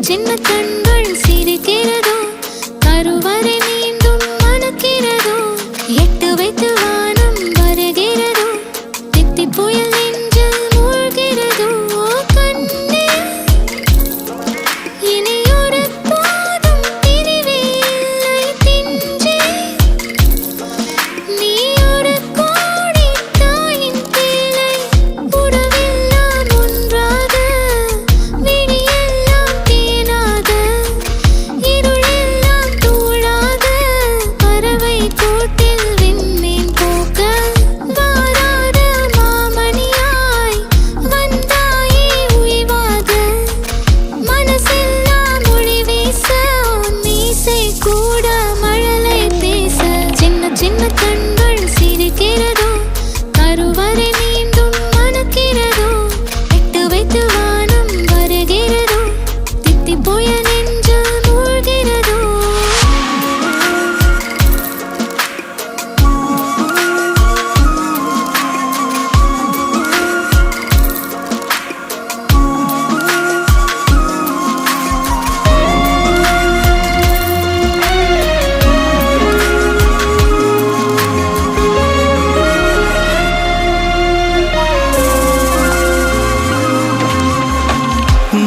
சின்ன கண்கள் சிரிக்கிறதோ, கருவறை மீண்டும் மணக்கிறதோ, எட்டு வைத்து வானம் வருகிறதோ, தித்தி புயல் நெஞ்சில் மூழ்கிறதோ. கண்ணே இனி ஒரு போதும் பிரிவே இல்லை பிஞ்சே, நீ ஒரு கோடி தாயின் பிள்ளை. உறவெல்லாம் ஒன்றாக, விழியெல்லாம் தேனாக, இருளெல்லாம் தூளாக, பறவை கூட்டில் விண்மீன் போக்க வாராத மாமணியாய் வந்தாயே உய்வாக. மனசெல்லாம் மொழி வீச உன் மீசை கூட மழலை பேச. சின்ன சின்ன கண்கள் சிரிக்கிறதோ, கருவறை மீண்டும் மணக்கிறதோ, எட்டு வைத்து வானம் வருகிறதோ, தித்தி புயல் நெஞ்சில் மூழ்கிறதோ.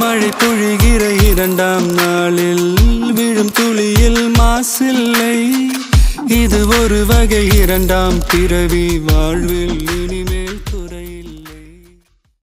மழை பொழிகிற இரண்டாம் நாளில் விழும் துளியில் மாசில்லை. இது ஒரு வகை இரண்டாம் பிறவி வாழ்வில் இனி